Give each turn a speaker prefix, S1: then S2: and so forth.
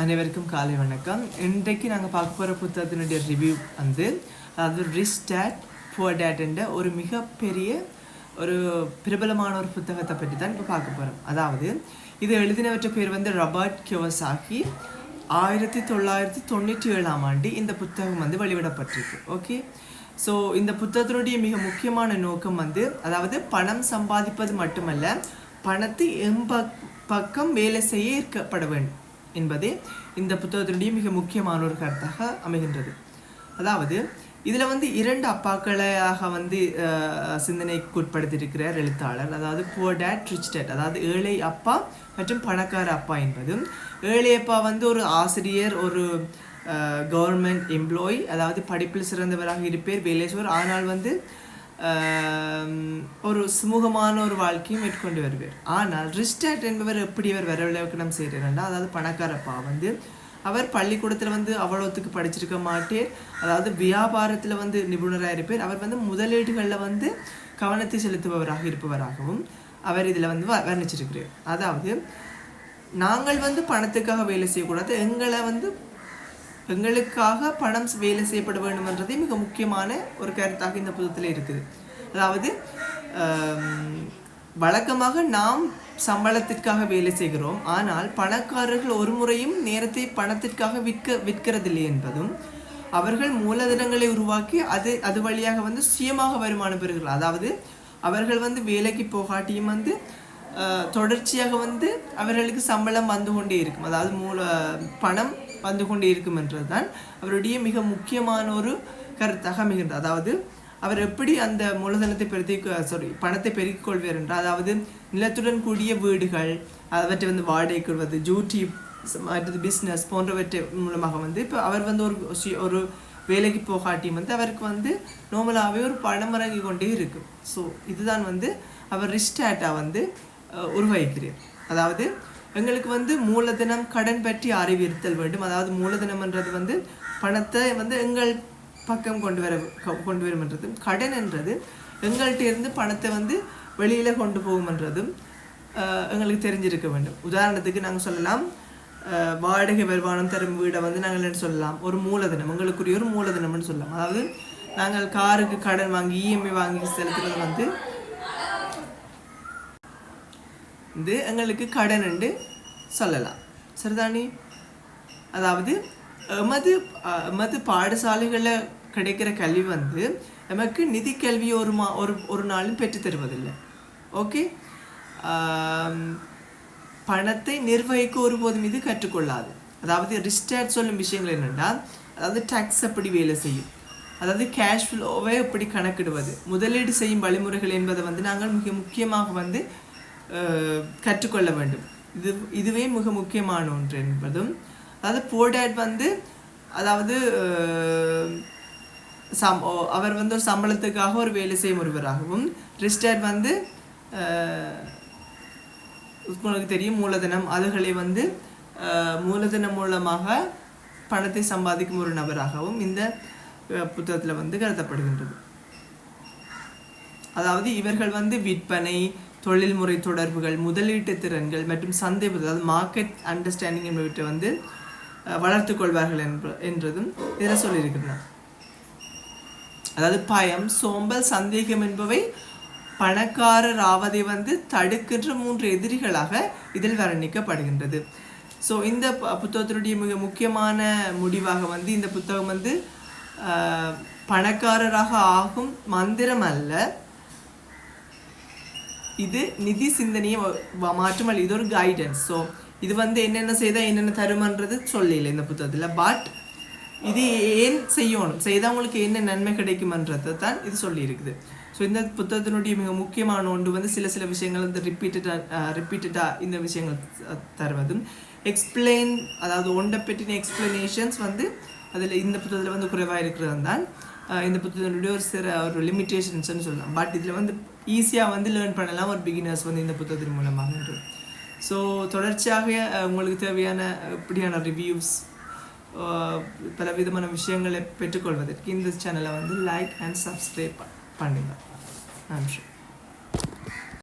S1: அனைவருக்கும் காலை வணக்கம். இன்றைக்கு நாங்கள் பார்க்க போகிற புத்தகத்தினுடைய ரிவ்யூ வந்து அதாவது ரிச் டேட் புவர் டேட் என்ற ஒரு மிகப்பெரிய ஒரு பிரபலமான ஒரு புத்தகத்தை பற்றி தான் இப்போ பார்க்க போகிறோம். அதாவது இது எழுதினவற்ற பேர் வந்து ராபர்ட் கியோசாகி. 1997 இந்த புத்தகம் வந்து வெளியிடப்பட்டிருக்கு. ஓகே, ஸோ இந்த புத்தகத்தினுடைய மிக முக்கியமான நோக்கம் வந்து அதாவது பணம் சம்பாதிப்பது மட்டுமல்ல, பணத்தை பக்கம் வேலை செய்ய ஈர்க்கப்பட வேண்டும் என்பதே இந்த புத்தகத்தினுடைய மிக முக்கியமான ஒரு கருத்தாக அமைகின்றது. அதாவது இதில் வந்து 2 அப்பாக்களாக வந்து சிந்தனைக்குட்படுத்தியிருக்கிறார் எழுத்தாளர். அதாவது புவர் டேட் ரிச் டேட், அதாவது ஏழை அப்பா மற்றும் பணக்கார அப்பா என்பதும். ஏழை அப்பா வந்து ஒரு ஆசிரியர், ஒரு கவர்மெண்ட் எம்ப்ளாயி, அதாவது படிப்பில் சிறந்தவராக இருப்பார், வேலை செய்வார், ஆனால் வந்து ஒரு சுமூகமான ஒரு வாழ்க்கையை மேற்கொண்டு வருவார். ஆனால் ரிச் டேட் என்பவர் எப்படி அவர் வரவிலக்கணம் செய்கிறார்னா, அதாவது பணக்காரப்பா வந்து அவர் பள்ளிக்கூடத்தில் வந்து அவ்வளோத்துக்கு படிச்சிருக்க மாட்டார், அதாவது வியாபாரத்தில் வந்து நிபுணராக இருப்பார். அவர் வந்து முதலீடுகளில் வந்து கவனத்தை செலுத்துபவராக இருப்பவராகவும் அவர் இதில் வந்து வர்ணிச்சிருக்கிறார். அதாவது நாங்கள் வந்து பணத்துக்காக வேலை செய்யக்கூடாது, எங்களுக்காக பணம் வேலை செய்யப்பட வேண்டும் என்றதே மிக முக்கியமான ஒரு கருத்தாக இந்த புத்தகத்தில் இருக்குது. அதாவது வழக்கமாக நாம் சம்பளத்திற்காக வேலை செய்கிறோம், ஆனால் பணக்காரர்கள் ஒரு முறையும் நேரத்தை பணத்திற்காக விற்கிறதில்லை என்பதும், அவர்கள் மூலதனங்களை உருவாக்கி அது வழியாக வந்து சுயமாக வருமானம் பெறுகிறார்கள். அதாவது அவர்கள் வந்து வேலைக்கு போகாட்டியும் வந்து தொடர்ச்சியாக வந்து அவர்களுக்கு சம்பளம் வந்து கொண்டே இருக்கும், அதாவது பணம் வந்து கொண்டே இருக்கும் என்றது தான் அவருடைய மிக முக்கியமான ஒரு கருத்தாக அமைகின்றது. அதாவது அவர் எப்படி அந்த மூலதனத்தை பணத்தை பெருக்கிக் கொள்வார் என்றால், அதாவது நிலத்துடன் கூடிய வீடுகள், அவற்றை வந்து வாடகை கொள்வது, ஜூட்டி மற்றது பிஸ்னஸ் போன்றவற்றை மூலமாக வந்து இப்போ அவர் வந்து ஒரு வேலைக்கு போகாட்டியும் வந்து அவருக்கு வந்து நார்மலாகவே ஒரு பணம் இறங்கி கொண்டே இருக்கும். ஸோ இதுதான் வந்து அவர் ரிச் டேட்டாக வந்து உருவாக்கிறார். அதாவது எங்களுக்கு வந்து மூலதனம் கடன் பற்றி அறிவித்தல் வேண்டும். அதாவது மூலதனம்ன்றது வந்து பணத்தை வந்து எங்கள் பக்கம் கொண்டு வரும் என்றதும், கடன் என்றது எங்கள்கிட்ட இருந்து பணத்தை வந்து வெளியில் கொண்டு போகும்ன்றதும் எங்களுக்கு தெரிஞ்சிருக்க வேண்டும். உதாரணத்துக்கு நாங்கள் சொல்லலாம், வாடகை வருமானம் தரும் வீடை வந்து நாங்கள் என்ன சொல்லலாம், ஒரு மூலதனம், எங்களுக்குரிய ஒரு மூலதனம்னு சொல்லலாம். அதாவது நாங்கள் காருக்கு கடன் வாங்கி இஎம்ஐ வாங்கி செலுத்துறது வந்து எங்களுக்கு கடன் என்று சொல்லலாம். சரிதானே? அதாவது எமது பாடசாலைகளில் கிடைக்கிற கல்வி வந்து நமக்கு நிதி கல்வியை ஒரு நாளும் பெற்றுத்தருவதில்லை. ஓகே, பணத்தை நிர்வகிக்க ஒருபோதும் இது கற்றுக்கொள்ளாது. அதாவது ரிச் டேட் சொல்லும் விஷயங்கள் என்னென்னா, அதாவது டேக்ஸ் எப்படி வேலை செய்யும், அதாவது கேஷ் ஃப்ளோவை எப்படி கணக்கிடுவது, முதலீடு செய்யும் வழிமுறைகள் என்பதை வந்து நாங்கள் மிக முக்கியமாக வந்து கற்றுக்கொள்ள வேண்டும். இதுவே மிக முக்கியமான ஒன்று என்பதும். அதாவது புவர் டேட் வந்து அதாவது அவர் வந்து ஒரு சம்பளத்துக்காக ஒரு வேலை செய்யும் ஒருவராகவும், ரிச் டேட் வந்து உங்களுக்கு தெரியும் மூலதனம், அதுகளை வந்து மூலதனம் மூலமாக பணத்தை சம்பாதிக்கும் ஒரு நபராகவும் இந்த புத்தகத்தில் வந்து கருதப்படுகின்றது. அதாவது இவர்கள் வந்து விற்பனை, தொழில்முறை தொடர்புகள், முதலீட்டு திறன்கள் மற்றும் சந்தை, அதாவது மார்க்கெட் அண்டர்ஸ்டாண்டிங் என்பவற்றை வந்து வளர்த்து கொள்வார்கள் என்றதும் இதில் சொல்லியிருக்கிறார். அதாவது பயம், சோம்பல், சந்தேகம் என்பவை பணக்காரர் ஆவதை வந்து தடுக்கின்ற 3 எதிரிகளாக இதில் வர்ணிக்கப்படுகின்றது. ஸோ இந்த புத்தகத்தினுடைய மிக முக்கியமான முடிவாக வந்து இந்த புத்தகம் வந்து பணக்காரராக ஆகும் மந்திரம் அல்ல, இது நிதி சிந்தனையை மாற்றமல், இது ஒரு கைடன்ஸ். ஸோ இது வந்து என்னென்ன செய்தால் என்னென்ன தருமன்றது சொல்லல இந்த புத்தகத்தில். பட் இது ஏன் செய்தால் உங்களுக்கு என்ன நன்மை கிடைக்குமன்றது தான் இது சொல்லியிருக்குது. ஸோ இந்த புத்தகத்தினுடைய மிக முக்கியமான ஒன்று வந்து சில விஷயங்கள் வந்து ரிப்பீட்டடாக இந்த விஷயங்கள் தருவதும், எக்ஸ்பிளைன், அதாவது ஒன்றை பற்றின எக்ஸ்பிளனேஷன்ஸ் வந்து அதில் இந்த புத்தகத்தில் வந்து குறைவாக இருக்கிறது தான் இந்த புத்தகத்தினுடைய ஒரு லிமிட்டேஷன்ஸ்ன்னு சொல்லலாம். பட் இதில் வந்து ஈஸியாக வந்து லேர்ன் பண்ணலாம் ஒரு பிகினர்ஸ் வந்து இந்த புத்தகத்தின் மூலமாக. ஸோ தொடர்ச்சியாக உங்களுக்கு தேவையான இப்படியான ரிவ்யூஸ், பல விதமான விஷயங்களை பெற்றுக்கொள்வதற்கு இந்த சேனலை வந்து லைக் அண்ட் சப்ஸ்கிரைப் பண்ணுங்கள். நன்றி.